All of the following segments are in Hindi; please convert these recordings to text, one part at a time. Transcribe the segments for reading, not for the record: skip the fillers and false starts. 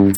Good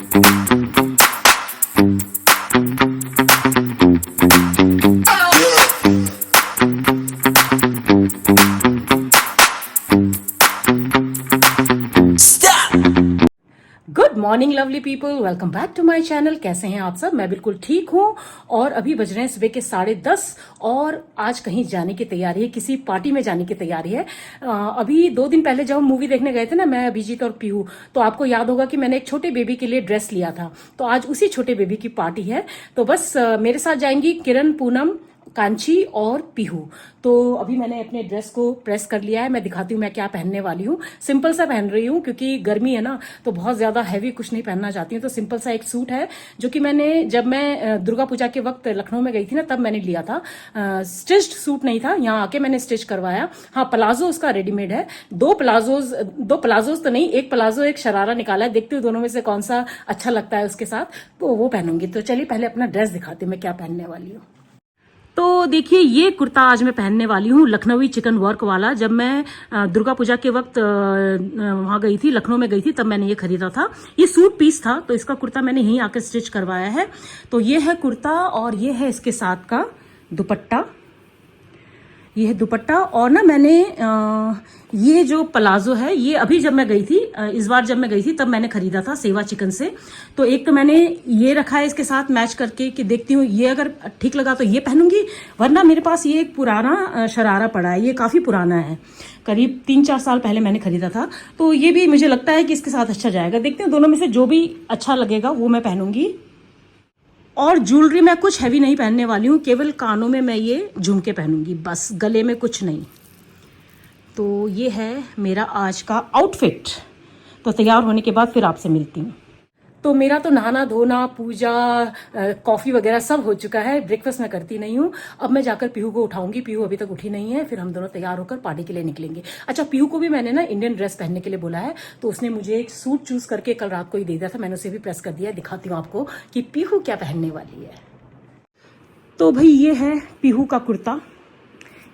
morning lovely people, welcome back to my channel. कैसे हैं आप सब? मैं बिल्कुल ठीक हूँ और अभी बज रहे हैं सुबह के 10:30 और आज कहीं जाने की तैयारी है, किसी पार्टी में जाने की तैयारी है। अभी 2 दिन पहले जब हम मूवी देखने गए थे ना, मैं, अभिजीत और पीहू, तो आपको याद होगा कि मैंने एक छोटे बेबी के लिए ड्रेस लिया था। तो आज उसी छोटे बेबी की पार्टी है। तो बस मेरे साथ जाएंगी किरण, पूनम, कांची और पीहू। तो अभी मैंने अपने ड्रेस को प्रेस कर लिया है। मैं दिखाती हूँ मैं क्या पहनने वाली हूँ। सिंपल सा पहन रही हूँ क्योंकि गर्मी है ना, तो बहुत ज्यादा हैवी कुछ नहीं पहनना चाहती हूँ। तो सिंपल सा एक सूट है जो कि मैंने जब मैं दुर्गा पूजा के वक्त लखनऊ में गई थी ना, तब मैंने लिया था। स्टिच्ड सूट नहीं था, यहाँ आके मैंने स्टिच करवाया। हाँ, प्लाजो उसका रेडीमेड है। दो प्लाजोज तो नहीं, एक प्लाजो एक शरारा निकाला है। देखती हूँ दोनों में से कौन सा अच्छा लगता है उसके साथ, तो वो पहनूंगी। तो चलिए पहले अपना ड्रेस दिखाती हूँ मैं क्या पहनने वाली हूँ। तो देखिए, ये कुर्ता आज मैं पहनने वाली हूँ, लखनवी चिकन वर्क वाला। जब मैं दुर्गा पूजा के वक्त वहां गई थी, लखनऊ में गई थी, तब मैंने ये खरीदा था। ये सूट पीस था, तो इसका कुर्ता मैंने यहीं आकर स्टिच करवाया है। तो ये है कुर्ता और ये है इसके साथ का दुपट्टा। ये है दुपट्टा। और ना मैंने ये जो प्लाजो है, ये अभी जब मैं गई थी, इस बार जब मैं गई थी तब मैंने खरीदा था सेवा चिकन से। तो एक तो मैंने ये रखा है इसके साथ मैच करके कि देखती हूँ ये अगर ठीक लगा तो ये पहनूंगी, वरना मेरे पास ये एक पुराना शरारा पड़ा है। ये काफी पुराना है, करीब 3-4 साल पहले मैंने खरीदा था। तो ये भी मुझे लगता है कि इसके साथ अच्छा जाएगा। देखते हैं दोनों में से जो भी अच्छा लगेगा वो मैं पहनूंगी। और ज्वेलरी मैं कुछ हैवी नहीं पहनने वाली हूँ, केवल कानों में मैं ये झुमके पहनूंगी, बस, गले में कुछ नहीं। तो ये है मेरा आज का आउटफिट। तो तैयार होने के बाद फिर आपसे मिलती हूँ। तो मेरा तो नहाना धोना, पूजा, कॉफी वगैरह सब हो चुका है। ब्रेकफास्ट मैं करती नहीं हूँ। अब मैं जाकर पीहू को उठाऊंगी। पीहू अभी तक उठी नहीं है। फिर हम दोनों तैयार होकर पार्टी के लिए निकलेंगे। अच्छा, पीहू को भी मैंने ना इंडियन ड्रेस पहनने के लिए बोला है, तो उसने मुझे एक सूट चूज करके कल रात को ही दे दिया था। मैंने उसे भी प्रेस कर दिया। दिखाती हूँ आपको कि पीहू क्या पहनने वाली है। तो भाई ये है पीहू का कुर्ता,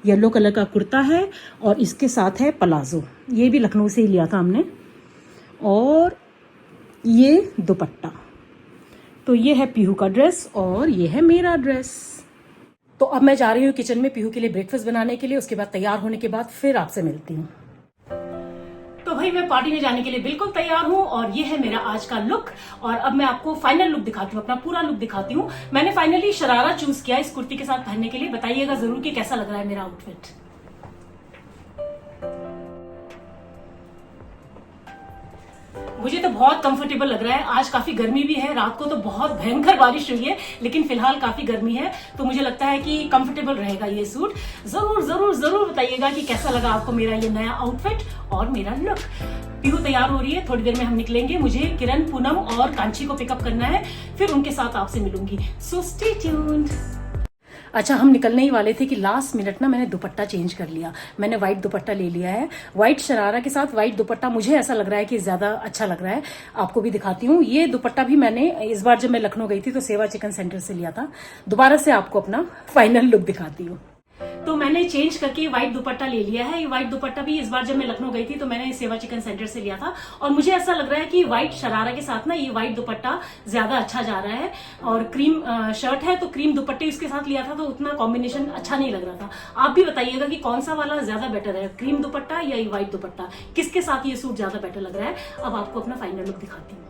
येलो कलर का कुर्ता है और इसके साथ है प्लाजो। ये भी लखनऊ से ही लिया था हमने। और ये दुपट्टा। तो ये है पीहू का ड्रेस और ये है मेरा ड्रेस। तो अब मैं जा रही हूँ किचन में पीहू के लिए ब्रेकफास्ट बनाने के लिए। उसके बाद तैयार होने के बाद फिर आपसे मिलती हूँ। तो भाई मैं पार्टी में जाने के लिए बिल्कुल तैयार हूँ और ये है मेरा आज का लुक। और अब मैं आपको फाइनल लुक दिखाती हूँ, अपना पूरा लुक दिखाती हूँ। मैंने फाइनली शरारा चूज किया इस कुर्ती के साथ पहनने के लिए। बताइएगा जरूर कि कैसा लग रहा है मेरा आउटफिट। मुझे तो बहुत कंफर्टेबल लग रहा है। आज काफी गर्मी भी है, रात को तो बहुत भयंकर बारिश हुई है, लेकिन फिलहाल काफी गर्मी है, तो मुझे लगता है कि कंफर्टेबल रहेगा ये सूट। जरूर जरूर जरूर बताइएगा कि कैसा लगा आपको मेरा ये नया आउटफिट और मेरा लुक। पीहू तैयार हो रही है, थोड़ी देर में हम निकलेंगे। मुझे किरण, पूनम और कांची को पिकअप करना है, फिर उनके साथ आपसे मिलूंगी। So stay tuned. अच्छा, हम निकलने ही वाले थे कि लास्ट मिनट ना मैंने दुपट्टा चेंज कर लिया। मैंने व्हाइट दुपट्टा ले लिया है। व्हाइट शरारा के साथ व्हाइट दुपट्टा मुझे ऐसा लग रहा है कि ज्यादा अच्छा लग रहा है। आपको भी दिखाती हूँ। ये दुपट्टा भी मैंने इस बार जब मैं लखनऊ गई थी तो सेवा चिकन सेंटर से लिया था। दोबारा से आपको अपना फाइनल लुक दिखाती हूँ। तो मैंने चेंज करके व्हाइट दुपट्टा ले लिया है। ये व्हाइट दुपट्टा भी इस बार जब मैं लखनऊ गई थी तो मैंने सेवा चिकन सेंटर से लिया था। और मुझे ऐसा लग रहा है कि व्हाइट शरारा के साथ ना ये व्हाइट दुपट्टा ज्यादा अच्छा जा रहा है। और क्रीम शर्ट है तो क्रीम दुपट्टे इसके साथ लिया था, तो उतना कॉम्बिनेशन अच्छा नहीं लग रहा था। आप भी बताइएगा कि कौन सा वाला ज्यादा बेटर है, क्रीम दुपट्टा या ये व्हाइट दुपट्टा, किसके साथ ये सूट ज्यादा बेटर लग रहा है। अब आपको अपना फाइनल लुक दिखाती हूँ।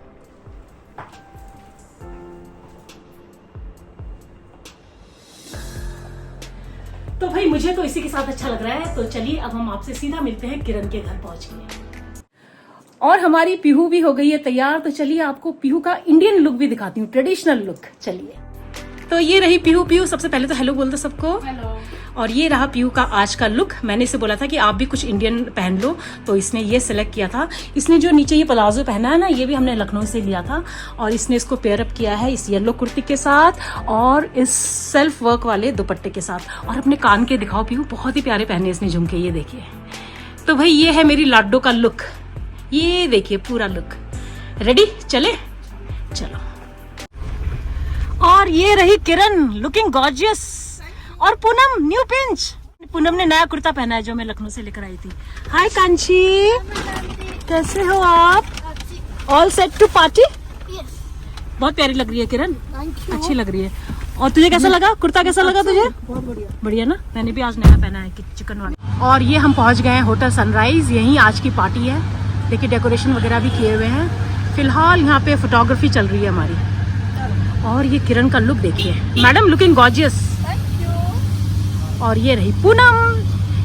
तो भाई मुझे तो इसी के साथ अच्छा लग रहा है। तो चलिए अब हम आपसे सीधा मिलते हैं किरण के घर पहुंच के। और हमारी पीहू भी हो गई है तैयार। तो चलिए आपको पीहू का इंडियन लुक भी दिखाती हूँ, ट्रेडिशनल लुक। चलिए, तो ये रही पीहू। पीहू सबसे पहले तो हेलो बोल दो सबको। हेलो। और ये रहा पीहू का आज का लुक। मैंने इसे बोला था कि आप भी कुछ इंडियन पहन लो, तो इसने ये सिलेक्ट किया था। इसने जो नीचे ये प्लाजो पहना है ना, ये भी हमने लखनऊ से लिया था। और इसने इसको पेयर अप किया है इस येलो कुर्ती के साथ और इस सेल्फ वर्क वाले दुपट्टे के साथ। और अपने कान के दिखाओ पीहू, बहुत ही प्यारे पहने इसने झुमके, ये देखिए। तो भाई ये है मेरी लाडो का लुक। ये देखिए पूरा लुक। रेडी? चले, चलो। और ये रही किरण, लुकिंग गॉर्जियस। और पूनम, न्यू पिंच। पूनम ने नया कुर्ता पहना है जो मैं लखनऊ से लेकर आई थी। हाय कांची, कैसे हो आप? All set to party? बहुत प्यारी लग रही है किरण, अच्छी लग रही है। और तुझे कैसा लगा कुर्ता, कैसा लगा तुझे? बहुत बढ़िया। बढ़िया ना, मैंने भी आज नया पहना है चिकन वाला। और ये हम पहुंच गए हैं होटल सनराइज, यहीं आज की पार्टी है। देखिए डेकोरेशन वगैरह भी किए हुए हैं। फिलहाल यहाँ पे फोटोग्राफी चल रही है हमारी। और ये किरण का लुक देखिए, मैडम लुकिंग गॉर्जियस। और ये रही पूनम,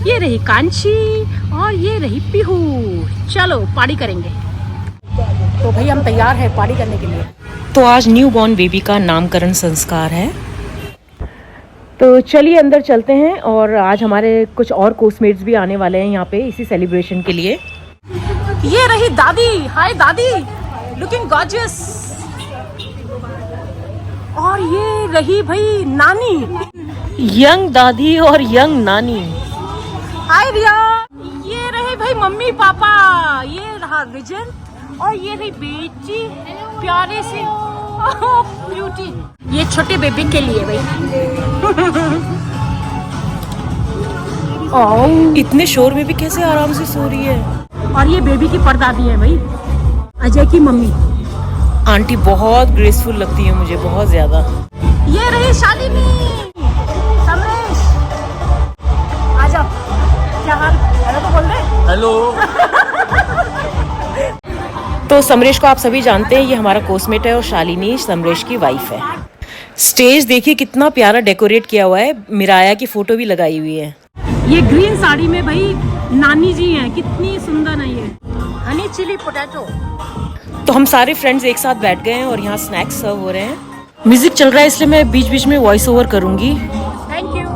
ये रही कांची और ये रही पीहू। चलो पार्टी करेंगे। तो भाई हम तैयार हैं पार्टी करने के लिए। तो आज न्यू बॉर्न बेबी का नामकरण संस्कार है, तो चलिए अंदर चलते हैं। और आज हमारे कुछ और कोर्समेट्स भी आने वाले हैं यहाँ पे इसी सेलिब्रेशन के लिए। ये रही दादी, हाय दादी, लुकिंग गॉर्जियस। और ये रही भाई नानी, यंग दादी और यंग नानी। हाय रिया। ये रहे भाई मम्मी पापा, ये रहा विजन और ये रही बेटी प्यारे से ब्यूटी। ये छोटे बेबी के लिए भाई। इतने शोर में भी कैसे आराम से सो रही है। और ये बेबी की परदादी है भाई, अजय की मम्मी। आंटी बहुत ग्रेसफुल लगती है मुझे, बहुत ज्यादा। ये रही शालिनी, समरेश, आजा। क्या हाल? हेलो तो बोल रहे। हेलो। तो समरेश को आप सभी जानते हैं, ये हमारा कोर्समेट है और शालिनी समरेश की वाइफ है। स्टेज देखिए कितना प्यारा डेकोरेट किया हुआ है, मिराया की फोटो भी लगाई हुई है। ये ग्रीन साड़ी में भाई नानी जी हैं, कितनी सुंदर है ये। Honey chilli potato. तो हम सारे फ्रेंड्स एक साथ बैठ गए हैं और यहाँ स्नैक्स सर्व हो रहे हैं। म्यूजिक चल रहा है इसलिए मैं बीच बीच में वॉइस ओवर करूंगी। Thank you.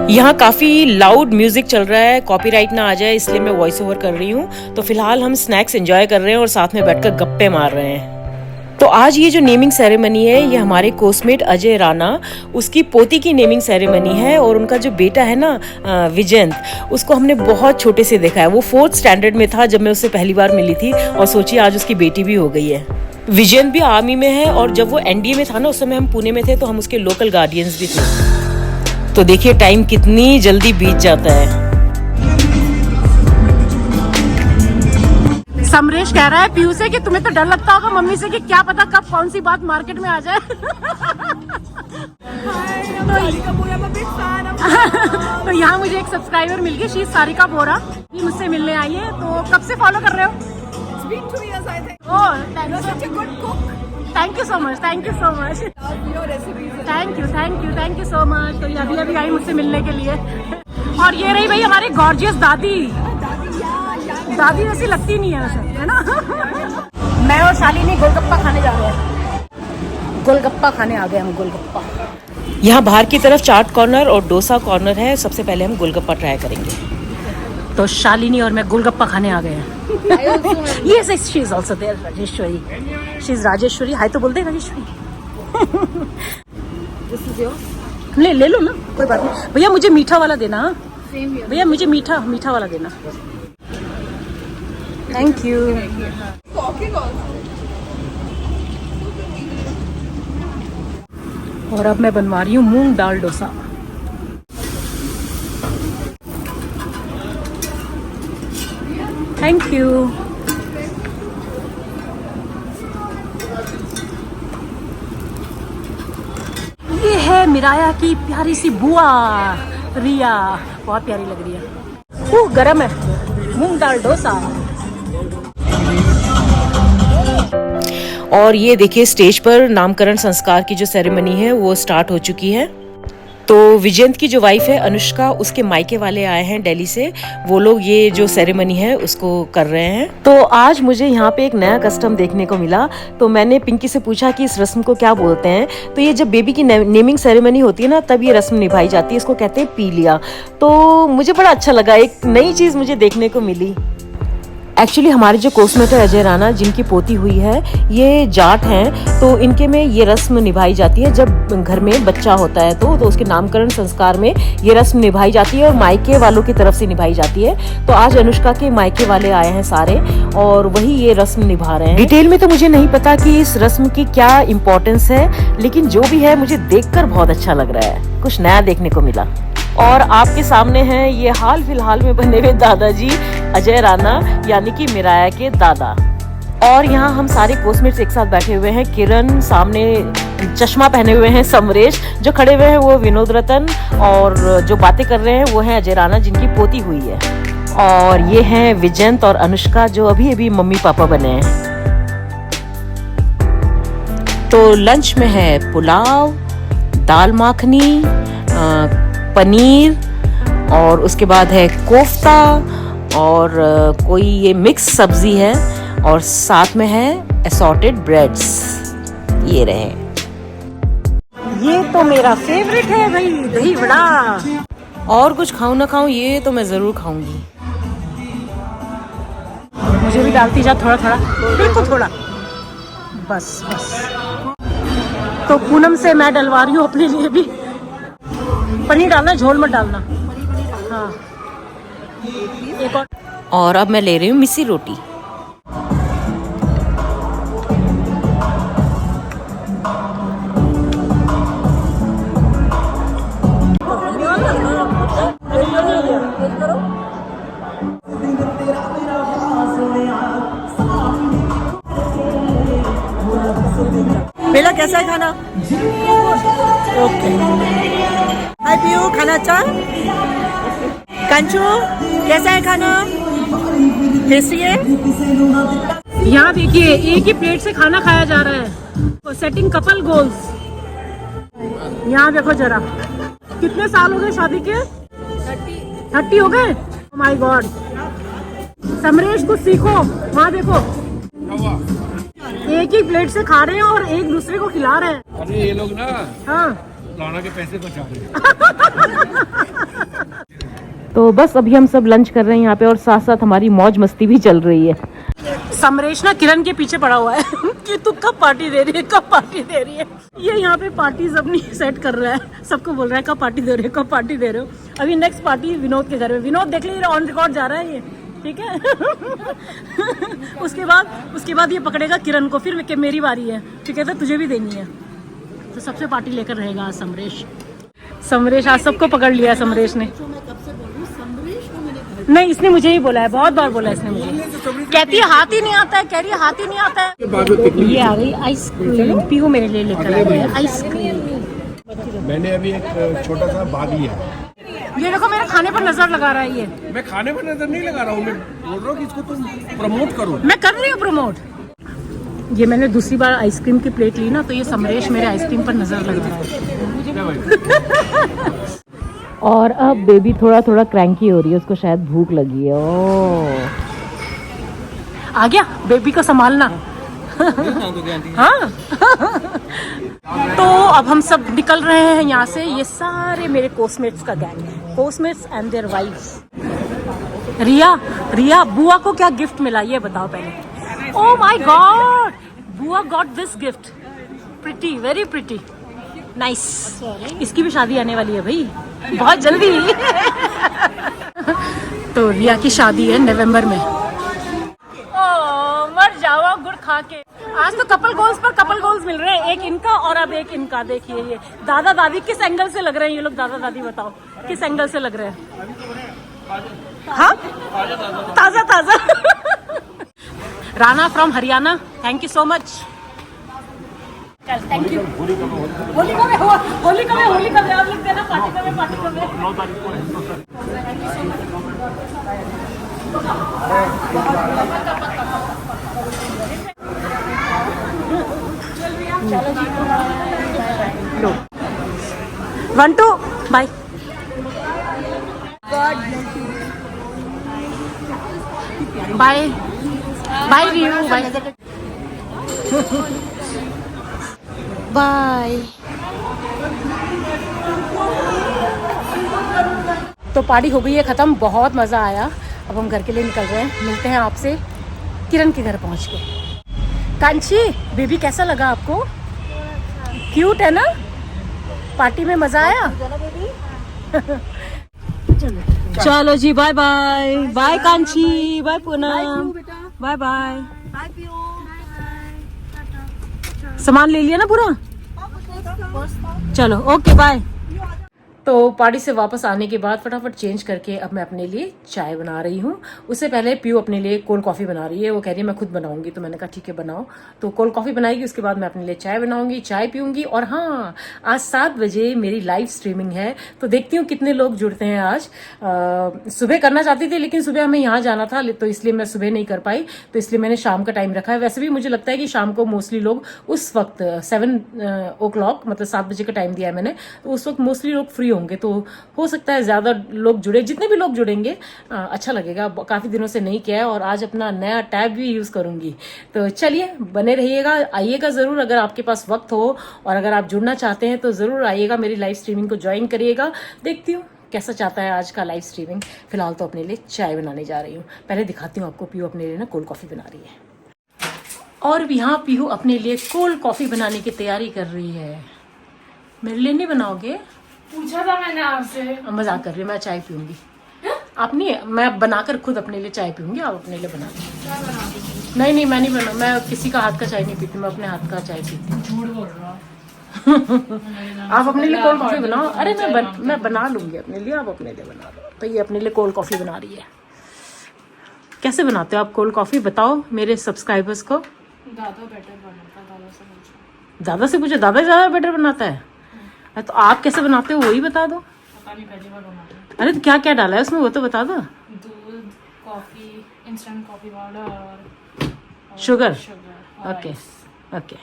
यहाँ काफी लाउड म्यूजिक चल रहा है, कॉपीराइट ना आ जाए इसलिए मैं वॉइस ओवर कर रही हूँ। तो फिलहाल हम स्नैक्स एंजॉय कर रहे हैं और साथ में बैठकर गप्पे मार रहे हैं। तो आज ये जो नेमिंग सेरेमनी है, ये हमारे कोर्समेट अजय राणा, उसकी पोती की नेमिंग सेरेमनी है। और उनका जो बेटा है ना विजेंद्र, उसको हमने बहुत छोटे से देखा है। वो 4th स्टैंडर्ड में था जब मैं उससे पहली बार मिली थी, और सोचिए आज उसकी बेटी भी हो गई है। विजेंद्र भी आर्मी में है और जब वो एनडीए में था ना, उस समय हम पुणे में थे, तो हम उसके लोकल गार्डियंस भी थे। तो देखिए टाइम कितनी जल्दी बीत जाता है। समरेश कह रहा है पीयू से कि तुम्हें तो डर लगता होगा मम्मी से कि क्या पता कब कौन सी बात मार्केट में आ जाए। तो यहाँ मुझे एक सब्सक्राइबर मिल गई, शी सारिका बोरा, ये मुझसे मिलने आई है। तो कब से फॉलो कर रहे हो? Thank you so much, thank you so much, thank you so much. तो ये अभी अभी आई मुझसे मिलने के लिए। और ये रही भाई हमारी गॉर्जियस दादी। दादी वैसी लगती नहीं है वैसे, है ना। मैं और शालिनी गोलगप्पा खाने जा रहे हैं। गोलगप्पा खाने आ गए हम, गोलगप्पा। यहाँ बाहर की तरफ चाट कॉर्नर और डोसा कॉर्नर है। सबसे पहले हम गोलगप्पा ट्राई करेंगे। तो शालिनी और मैं गोलगप्पा खाने आ गए हैं। Yes, she is also there, Rajeshwari. She is Rajeshwari. हाय तो बोलते हैं राजेश्वरी। ले लो ना, कोई बात नहीं। भैया मुझे मीठा वाला देना। भैया मुझे मीठा वाला देना। Thank you. और अब मैं बनवा रही हूँ मूंग दाल डोसा। Thank you. ये है मिराया की प्यारी सी बुआ रिया, बहुत प्यारी लग रही है। गरम है मूंग दाल डोसा। और ये देखिए स्टेज पर नामकरण संस्कार की जो सेरेमनी है वो स्टार्ट हो चुकी है। तो विजेंद्र की जो वाइफ है अनुष्का, उसके मायके वाले आए हैं दिल्ली से, वो लोग ये जो सेरेमनी है उसको कर रहे हैं। तो आज मुझे यहाँ पे एक नया कस्टम देखने को मिला। तो मैंने पिंकी से पूछा कि इस रस्म को क्या बोलते हैं। तो ये जब बेबी की नेमिंग सेरेमनी होती है ना, तब ये रस्म निभाई जाती है। इसको कहते हैं पी लिया। तो मुझे बड़ा अच्छा लगा, एक नई चीज मुझे देखने को मिली। एक्चुअली हमारे जो कोर्समेट है अजय राणा, जिनकी पोती हुई है, ये जाट हैं। तो इनके में ये रस्म निभाई जाती है जब घर में बच्चा होता है तो उसके नामकरण संस्कार में ये रस्म निभाई जाती है और मायके वालों की तरफ से निभाई जाती है। तो आज अनुष्का के मायके वाले आए हैं सारे और वही ये रस्म निभा रहे हैं। डिटेल में तो मुझे नहीं पता कि इस रस्म की क्या इम्पोर्टेंस है, लेकिन जो भी है मुझे देखकर बहुत अच्छा लग रहा है, कुछ नया देखने को मिला। और आपके सामने हैं ये हाल फिलहाल में बने हुए दादाजी अजय राणा, यानी कि मिराया के दादा। और यहाँ हम सारे कोस्मेट्स एक साथ बैठे हुए हैं। किरण सामने चश्मा पहने हुए हैं, समरेश जो खड़े हुए हैं वो विनोद रतन, और जो बातें कर रहे हैं वो है अजय राणा जिनकी पोती हुई है, और ये हैं विजयंत और अनुष्का जो अभी अभी मम्मी पापा बने हैं। तो लंच में है पुलाव, दाल माखनी, पनीर, और उसके बाद है कोफ्ता, और कोई ये मिक्स सब्जी है, और साथ में है असॉर्टेड ब्रेड्स। ये रहे। ये तो मेरा फेवरेट है भाई, दही वड़ा। और कुछ खाऊं ना खाऊं, ये तो मैं जरूर खाऊंगी। मुझे भी डालती जा थोड़ा थोड़ा, बिल्कुल थोड़ा, बस बस। तो पूनम से मैं डलवा रही हूँ अपने लिए भी। पनीर डालना, झोल मत डालना। हाँ, एक और अब मैं ले रही हूँ मिस्सी रोटी। बेला कैसा है खाना? ओके। हाय पीयू, खाना अच्छा? कंचू कैसा है खाना? टेस्टी है? यहाँ देखिए, एक ही प्लेट से खाना खाया जा रहा है। Setting couple goals. यहाँ देखो जरा, कितने साल हो गए शादी के? 30 हो गए। माय गॉड, समरेश कुछ सीखो। वहाँ देखो, एक ही प्लेट से खा रहे हैं और एक दूसरे को खिला रहे हैं। अरे ये लोग ना, हाँ, राणा के पैसे बचा रहे हैं। तो बस अभी हम सब लंच कर रहे हैं यहाँ पे, और साथ साथ हमारी मौज मस्ती भी चल रही है। समरेश ना किरण के पीछे पड़ा हुआ है कि तू कब पार्टी दे रही है, कब पार्टी दे रही है। ये यहाँ पे पार्टीज अपनी सेट कर रहा है, सबको बोल रहा है कब पार्टी दे रहे हो, कब पार्टी दे रहे हो। अभी नेक्स्ट पार्टी विनोद के घर में। विनोद देख लीजिए, ऑन रिकॉर्ड जा रहा है ये, ठीक है। उसके बाद ये पकड़ेगा किरण को, फिर कि मेरी बारी है, ठीक है, तो तुझे भी देनी है। तो सबसे पार्टी लेकर रहेगा आज समरेश। समरेश आज सबको पकड़ लिया है समरेश ने। नहीं, इसने मुझे ही बोला है, बहुत बार बोला है इसने मुझे। कहती है हाथ ही नहीं आता है, कह रही है हाथ ही नहीं आता है। ये आ गई आइसक्रीम, पीहू मेरे लिए लेकर आ गई है आइसक्रीम। मैंने अभी एक छोटा सा बाग लिया। ये देखो, मेरे खाने पर नजर लगा रहा है ये। मैं खाने पर नजर नहीं लगा रहा हूँ, मैं बोल रहा हूँ कि इसको तुम प्रमोट करो। मैं कर रही हूँ प्रमोट। ये मैंने दूसरी बार आइसक्रीम की प्लेट ली ना, तो ये समरेश मेरे आइसक्रीम पर नजर लग रहा है। और अब बेबी थोड़ा थोड़ा क्रैंकी हो रही है, उसको शायद भूख लगी है। ओ आ गया, बेबी को संभालना। हाँ। तो अब हम सब निकल रहे हैं यहाँ से। ये सारे मेरे कोस्मेट्स का गैंग है, कोस्मेट्स एंड देयर वाइफ्स। रिया, बुआ को क्या गिफ्ट मिला ये बताओ पहले। ओह माय गॉड, बुआ got this gift, pretty, very pretty, nice. इसकी भी शादी आने वाली है भाई, बहुत जल्दी। तो रिया की शादी है नवंबर में। मर जाओ गुड़ खा के। आज तो कपल गोल्स पर कपल गोल्स मिल रहे हैं, एक इनका और अब एक इनका। देखिए ये दादा दादी किस एंगल से लग रहे हैं ये लोग, दादा दादी बताओ किस एंगल से लग रहे हैं। हाँ, ताजा ताजा। Rana from Haryana, thank you so much. Thank you. Holi कब आप लिख देना, पार्टी कब है। 9 तारीख को है। चलो 1 2 bye. Bye bye Riyu, bye bye. तो पार्टी हो गई है खत्म, बहुत मज़ा आया। अब हम घर के लिए निकल रहे हैं, मिलते हैं आपसे किरण के घर पहुंच के। कांची बेबी कैसा लगा आपको? क्यूट है ना? पार्टी में मज़ा आया? चलो जी, bye bye. Bye Kanchi, bye Poonam, bye bye. सामान ले लिया ना पूरा? चलो ओके बाय। तो पार्टी से वापस आने के बाद फटाफट चेंज करके अब मैं अपने लिए चाय बना रही हूँ। उससे पहले पीयू अपने लिए कोल्ड कॉफ़ी बना रही है। वो कह रही है मैं खुद बनाऊंगी, तो मैंने कहा ठीक है बनाओ। तो कोल्ड कॉफ़ी बनाएगी, उसके बाद मैं अपने लिए चाय बनाऊंगी, चाय पीऊंगी। और हाँ, आज 7 बजे मेरी लाइव स्ट्रीमिंग है, तो देखती हूँ कितने लोग जुड़ते हैं आज। सुबह करना चाहती थी, लेकिन सुबह हमें यहाँ जाना था, तो इसलिए मैं सुबह नहीं कर पाई, तो इसलिए मैंने शाम का टाइम रखा है। वैसे भी मुझे लगता है कि शाम को मोस्टली लोग उस वक्त 7 o'clock, मतलब 7 बजे का टाइम दिया है मैंने, तो उस वक्त मोस्टली लोग फ्री होंगे, तो हो सकता है ज्यादा लोग जुड़े। जितने भी लोग जुड़ेंगे अच्छा लगेगा। काफी दिनों से नहीं किया है और आज अपना नया टैब भी यूज करूंगी। तो चलिए बने रहिएगा, आइएगा जरूर अगर आपके पास वक्त हो, और अगर आप जुड़ना चाहते हैं तो जरूर आइएगा, मेरी लाइव स्ट्रीमिंग को ज्वाइन करिएगा। देखती हूँ कैसा चाहता है आज का लाइव स्ट्रीमिंग। फिलहाल तो अपने लिए चाय बनाने जा रही हूँ। पहले दिखाती हूँ आपको, पीयू अपने लिए ना कोल्ड कॉफी बना रही है, और यहाँ पीयू अपने लिए कोल्ड कॉफी बनाने की तैयारी कर रही है। मेरे लिए नहीं बनाओगे? पूछा था मैंने आपसे। मजाक कर रही हूँ, मैं चाय पीऊंगी। आप नहीं, मैं बनाकर खुद अपने लिए चाय पीऊंगी, आप अपने लिए बना लो। नहीं, मैं नहीं बना, मैं किसी का हाथ का चाय नहीं पीती, मैं अपने हाथ का चाय पीती हूँ। झूठ बोल रहा हूँ। आप अपने लिए कोल्ड कॉफी बनाओ। अरे मैं बना लूंगी अपने लिए, आप अपने लिए बना लो। तो ये अपने लिए कोल्ड कॉफी बना रही है। कैसे बनाते हो आप कोल्ड कॉफी, बताओ मेरे सब्सक्राइबर्स को। दादा बेटर बनाता, दादा से पूछो। दादा से पूछो, दादा ज्यादा बेटर बनाता है। तो आप कैसे बनाते हो वही बता दो। पता नहीं, पहली बार बनाते हैं। अरे तो क्या क्या डाला है उसमें, वो तो बता दो। दूध, कॉफी, इंस्टेंट कॉफी पाउडर और शुगर। शुगर। Okay okay.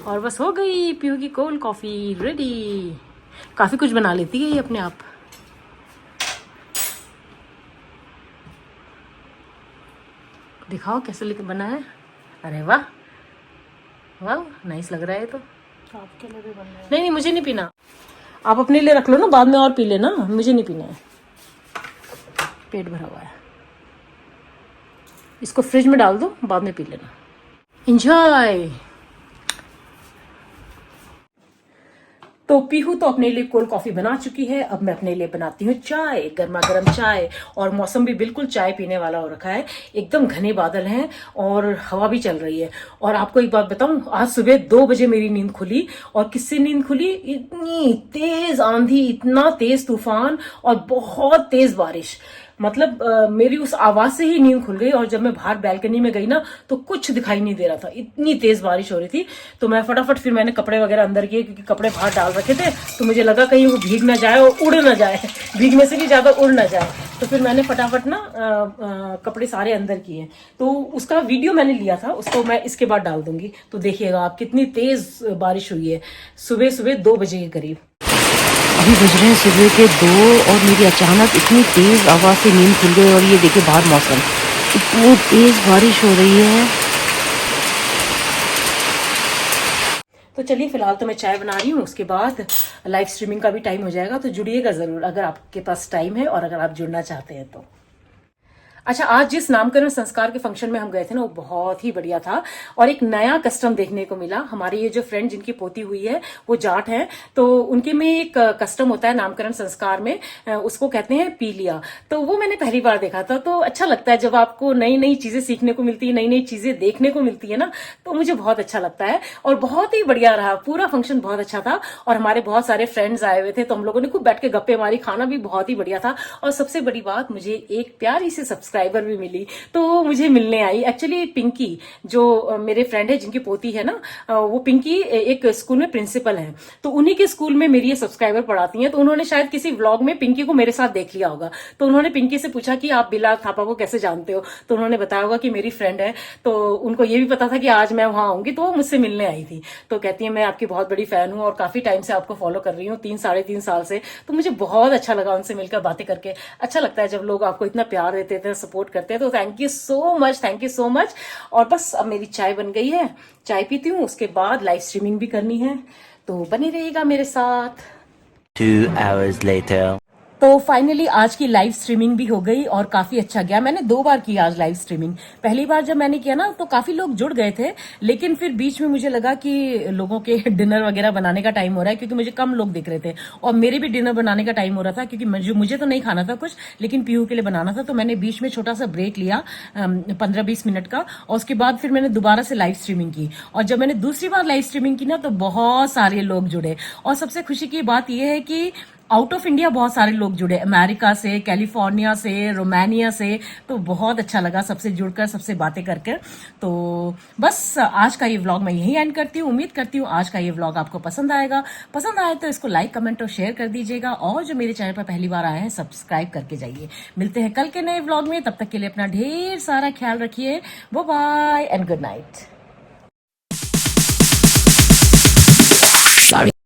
और बस हो गई पीयू की कोल्ड कॉफी रेडी। काफी कुछ बना लेती है ये अपने आप। दिखाओ कैसे लेके बना है। अरे वाह वाह, नाइस लग रहा है। तो आपके लिए भी बन रहा है। नहीं, मुझे नहीं पीना, आप अपने लिए रख लो ना, बाद में और पी लेना, मुझे नहीं पीना है, पेट भरा हुआ है। इसको फ्रिज में डाल दो, बाद में पी लेना। एंजॉय। तो पीहू तो अपने लिए कोल्ड कॉफी बना चुकी है, अब मैं अपने लिए बनाती हूँ चाय, गर्मा गर्म चाय। और मौसम भी बिल्कुल चाय पीने वाला हो रखा है, एकदम घने बादल हैं और हवा भी चल रही है। और आपको एक बात बताऊं, आज सुबह 2 बजे मेरी नींद खुली। और किससे नींद खुली? इतनी तेज आंधी, इतना तेज तूफान और बहुत तेज बारिश। मतलब मेरी उस आवाज से ही नींद खुल गई। और जब मैं बाहर बैल्कनी में गई ना, तो कुछ दिखाई नहीं दे रहा था, इतनी तेज बारिश हो रही थी। तो मैं फटाफट फिर मैंने कपड़े वगैरह अंदर किए, क्योंकि कपड़े बाहर डाल रखे थे, तो मुझे लगा कहीं वो भीग ना जाए और उड़ ना जाए, भीगने से भी ज्यादा उड़ ना जाए। तो फिर मैंने फटाफट ना कपड़े सारे अंदर किए। तो उसका वीडियो मैंने लिया था, उसको मैं इसके बाद डाल दूंगी, तो देखिएगा आप कितनी तेज बारिश हुई है सुबह सुबह 2 बजे के करीब। अभी बज रहे हैं सुबह के 2 और मेरी अचानक इतनी तेज आवाज से नींद खुल गई। और ये देखिए बाहर मौसम, इतनी तेज बारिश हो रही है। तो चलिए फिलहाल तो मैं चाय बना रही हूँ, उसके बाद लाइव स्ट्रीमिंग का भी टाइम हो जाएगा। तो जुड़िएगा जरूर अगर आपके पास टाइम है और अगर आप जुड़ना चाहते हैं तो। अच्छा, आज जिस नामकरण संस्कार के फंक्शन में हम गए थे ना, वो बहुत ही बढ़िया था। और एक नया कस्टम देखने को मिला। हमारे ये जो फ्रेंड जिनकी पोती हुई है वो जाट है, तो उनके में एक कस्टम होता है नामकरण संस्कार में, उसको कहते हैं पीलिया। तो वो मैंने पहली बार देखा था। तो अच्छा लगता है जब आपको नई नई चीजें सीखने को मिलती है, नई नई चीजें देखने को मिलती है ना, तो मुझे बहुत अच्छा लगता है। और बहुत ही बढ़िया रहा, पूरा फंक्शन बहुत अच्छा था। और हमारे बहुत सारे फ्रेंड्स आए हुए थे, तो हम लोगों ने खूब बैठ के गप्पे मारी, खाना भी बहुत ही बढ़िया था। और सबसे बड़ी बात, मुझे एक प्यारी सी सब्सक्राइबर भी मिली, तो मुझे मिलने आई। एक्चुअली पिंकी जो मेरे फ्रेंड है जिनकी पोती है ना, वो पिंकी एक स्कूल में प्रिंसिपल है, तो उन्हीं के स्कूल में मेरी ये सब्सक्राइबर पढ़ाती हैं। तो उन्होंने शायद किसी व्लॉग में पिंकी को मेरे साथ देख लिया होगा। तो उन्होंने पिंकी से पूछा कि आप बिलाल थापा को कैसे जानते हो, तो उन्होंने बताया होगा कि मेरी फ्रेंड है। तो उनको ये भी पता था कि आज मैं वहां आऊंगी, तो वो मुझसे मिलने आई थी। तो कहती है मैं आपकी बहुत बड़ी फैन हूँ और काफी टाइम से आपको फॉलो कर रही हूँ, 3-3.5 साल से। तो मुझे बहुत अच्छा लगा उनसे मिलकर, बातें करके। अच्छा लगता है जब लोग आपको इतना प्यार देते थे, सपोर्ट करते हैं। तो thank you so much, thank you so much. और बस अब मेरी चाय बन गई है, चाय पीती हूँ, उसके बाद लाइव स्ट्रीमिंग भी करनी है, तो बने रहिएगा मेरे साथ। 2 hours later. तो फाइनली आज की लाइव स्ट्रीमिंग भी हो गई और काफी अच्छा गया। मैंने 2 बार की आज लाइव स्ट्रीमिंग। पहली बार जब मैंने किया ना तो काफी लोग जुड़ गए थे, लेकिन फिर बीच में मुझे लगा कि लोगों के डिनर वगैरह बनाने का टाइम हो रहा है, क्योंकि मुझे कम लोग दिख रहे थे और मेरे भी डिनर बनाने का टाइम हो रहा था, क्योंकि मुझे तो नहीं खाना था कुछ, लेकिन पीहू के लिए बनाना था। तो मैंने बीच में छोटा सा ब्रेक लिया 15-20 मिनट का, और उसके बाद फिर मैंने दोबारा से लाइव स्ट्रीमिंग की। और जब मैंने दूसरी बार लाइव स्ट्रीमिंग की ना तो बहुत सारे लोग जुड़े, और सबसे खुशी की बात यह है कि आउट ऑफ इंडिया बहुत सारे लोग जुड़े, अमेरिका से, कैलिफोर्निया से, रोमानिया से। तो बहुत अच्छा लगा सबसे जुड़कर, सबसे बातें करके। तो बस आज का ये व्लॉग मैं यही एंड करती हूँ। उम्मीद करती हूँ आज का ये व्लॉग आपको पसंद आएगा। पसंद आए तो इसको लाइक, कमेंट और शेयर कर दीजिएगा, और जो मेरे चैनल पर पहली बार आए हैं सब्सक्राइब करके जाइए। मिलते हैं कल के नए व्लॉग में, तब तक के लिए अपना ढेर सारा ख्याल रखिए। Bye bye and good night.